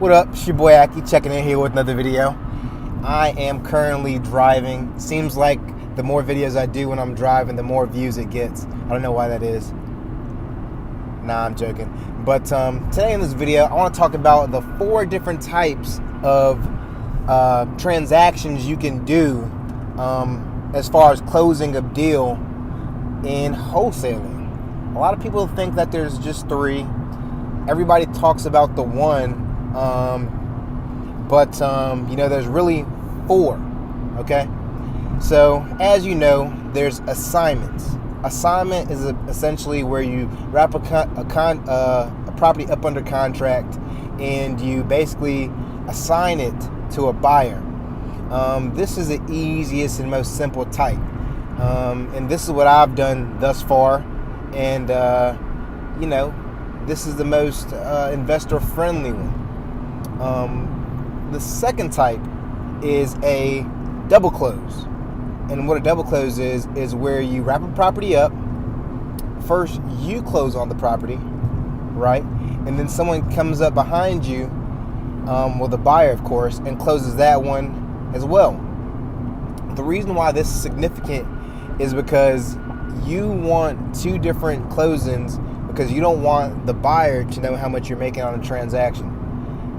What up? It's your boy Akie checking in here with another video. I am currently driving. Seems like the more videos I do when I'm driving, the more views it gets. I don't know why that is. Nah, I'm joking. But today in this video, I want to talk about the 4 different types of transactions you can do as far as closing a deal in wholesaling. A lot of people think that there's just 3. Everybody talks about the 1. But there's really 4. Okay, so as you know, there's assignments. Assignment is essentially where you wrap a property up under contract and you basically assign it to a buyer. This is the easiest and most simple type, and this is what I've done thus far, and this is the most investor friendly one. The second type is a double close. And what a double close is where you wrap a property up. First, you close on the property, right? And then someone comes up behind you, with a buyer, of course, and closes that one as well. The reason why this is significant is because you want 2 different closings, because you don't want the buyer to know how much you're making on a transaction.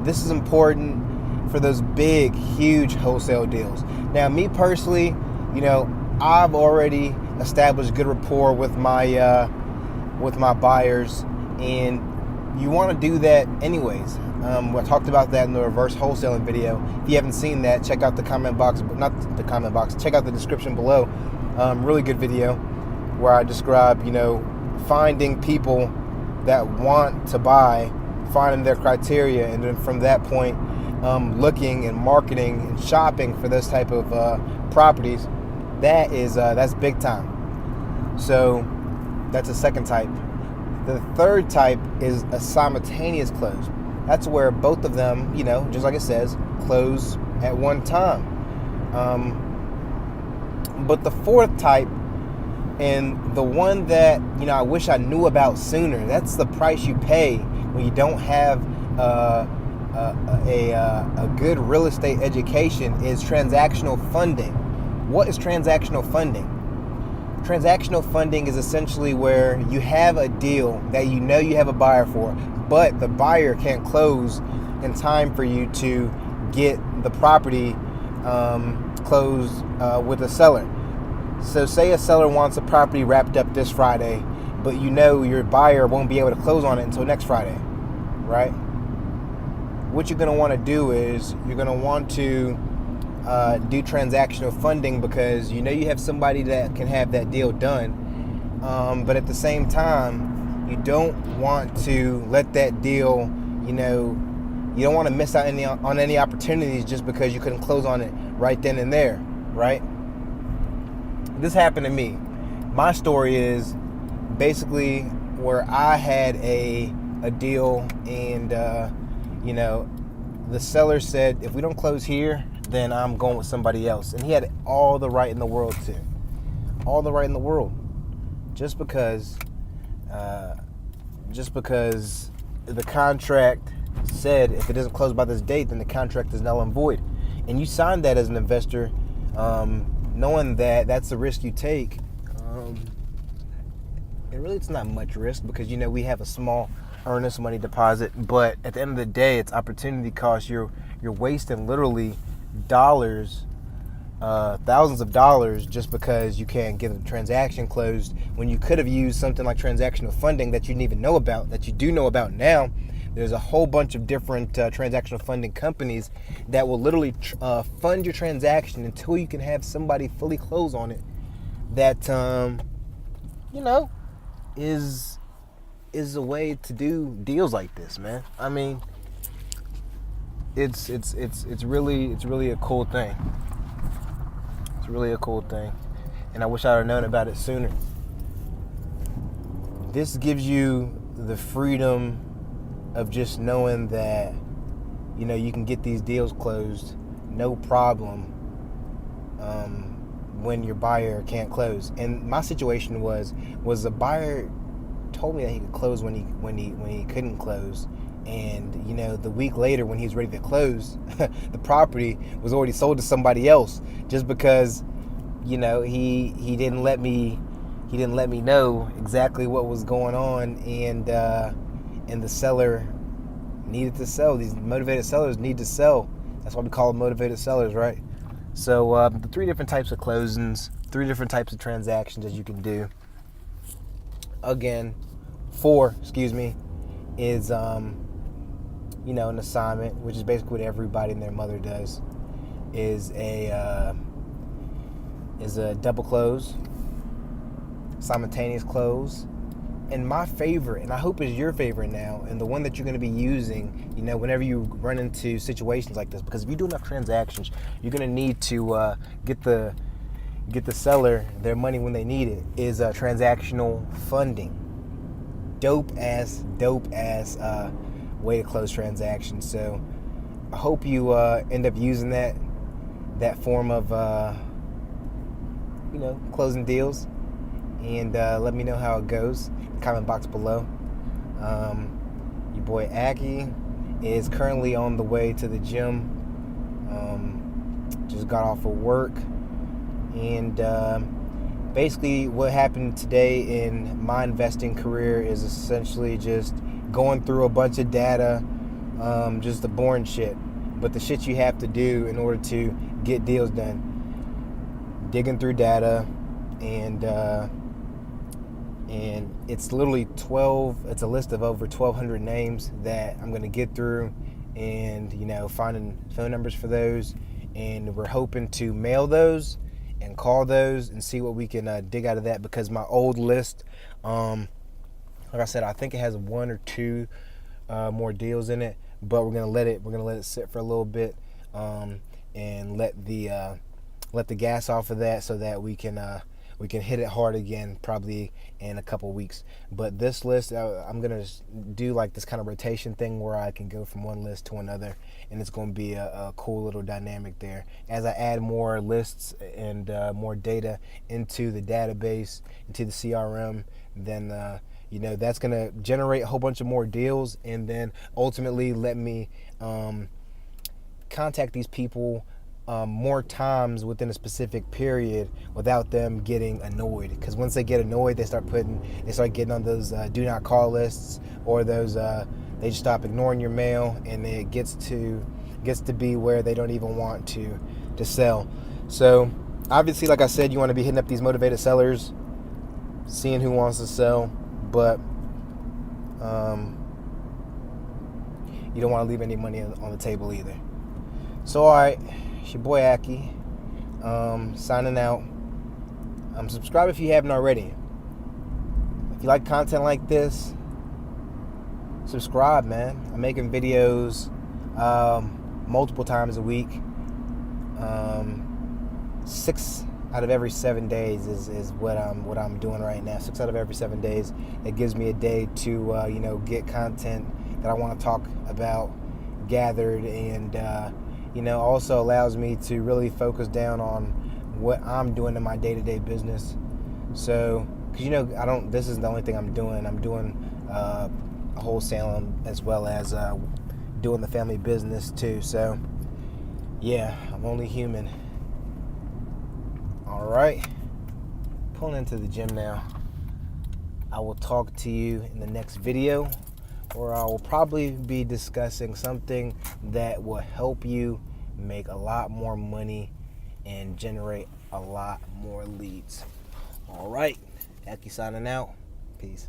This is important for those big, huge wholesale deals. Now, me personally, I've already established good rapport with my buyers, and you want to do that anyways. I talked about that in the reverse wholesaling video. If you haven't seen that, check out the comment box, but not the comment box. Check out the description below. Really good video where I describe, finding people that want to buy, finding their criteria, and then from that point, looking and marketing and shopping for those type of properties. That's big time. So that's a second type. The third type is a simultaneous close. That's where both of them, just like it says, close at one time. But the fourth type, and the one that I wish I knew about sooner, that's the price you pay when you don't have a good real estate education, is transactional funding. What is transactional funding? Transactional funding is essentially where you have a deal that you have a buyer for, but the buyer can't close in time for you to get the property closed with a seller. So say a seller wants a property wrapped up this Friday, but your buyer won't be able to close on it until next Friday, right? What you're going to want to do is you're going to want to do transactional funding, because you have somebody that can have that deal done, but at the same time, you don't want to let that deal, you don't want to miss out on any opportunities just because you couldn't close on it right then and there, right? This happened to me. My story is basically where I had a deal, and the seller said, if we don't close here, then I'm going with somebody else. And he had all the right in the world to. All the right in the world. Just because the contract said if it doesn't close by this date, then the contract is null and void. And you signed that as an investor, knowing that that's the risk you take. And really it's not much risk, because we have a small earnest money deposit, but at the end of the day, it's opportunity cost. You're wasting literally dollars, thousands of dollars, just because you can't get a transaction closed, when you could have used something like transactional funding that you didn't even know about, that you do know about now. There's a whole bunch of different transactional funding companies that will literally fund your transaction until you can have somebody fully close on it. That is a way to do deals like this, man. I mean, it's really a cool thing. It's really a cool thing, and I wish I had known about it sooner. This gives you the freedom of just knowing that you can get these deals closed no problem when your buyer can't close. And my situation was the buyer told me that he could close when he couldn't close, And you know, the week later when he was ready to close, the property was already sold to somebody else, just because, you know, he didn't let me know exactly what was going on, and the seller needed to sell. These motivated sellers need to sell. That's why we call them motivated sellers, right? So the 3 different types of closings, 3 different types of transactions that you can do. Again, 4, is you know, an assignment, which is basically what everybody and their mother does, is a double close, simultaneous close. And my favorite, and I hope is your favorite now, and the one that you're going to be using, you know, whenever you run into situations like this, because if you do enough transactions, you're going to need to get the seller their money when they need it, is transactional funding. Dope ass way to close transactions. So I hope you end up using that form of you know, closing deals, and let me know how it goes in the comment box below. Your boy Akie is currently on the way to the gym. Just got off of work, and basically what happened today in my investing career is essentially just going through a bunch of data, just the boring shit, but the shit you have to do in order to get deals done. Digging through data, and it's literally 12. It's a list of over 1,200 names that I'm going to get through, and you know, finding phone numbers for those, and we're hoping to mail those and call those and see what we can dig out of that, because my old list, like I said, I think it has 1 or 2 more deals in it, but we're gonna let it sit for a little bit, and let the gas off of that, so that we can hit it hard again probably in a couple weeks. But this list, I'm gonna do like this kind of rotation thing where I can go from one list to another, and it's going to be a cool little dynamic there as I add more lists and more data into the database, into the CRM. Then you know, that's going to generate a whole bunch of more deals, and then ultimately let me contact these people more times within a specific period without them getting annoyed. Because once they get annoyed, they start getting on those do not call lists, or those they just stop ignoring your mail, and it gets to be where they don't even want to sell. So obviously, like I said, you want to be hitting up these motivated sellers, seeing who wants to sell, but you don't want to leave any money on the table either. So all right, it's your boy Akie, signing out. Subscribe if you haven't already. If you like content like this, subscribe, man. I'm making videos multiple times a week. 6 out of every 7 days is what I'm doing right now. 6 out of every 7 days. It gives me a day to you know, get content that I want to talk about gathered, and you know, also allows me to really focus down on what I'm doing in my day-to-day business. So, because you know, this isn't the only thing I'm doing. I'm doing wholesaling as well as doing the family business too. So yeah, I'm only human. All right, pulling into the gym now. I will talk to you in the next video, where I will probably be discussing something that will help you make a lot more money and generate a lot more leads. All right, Akie signing out. Peace.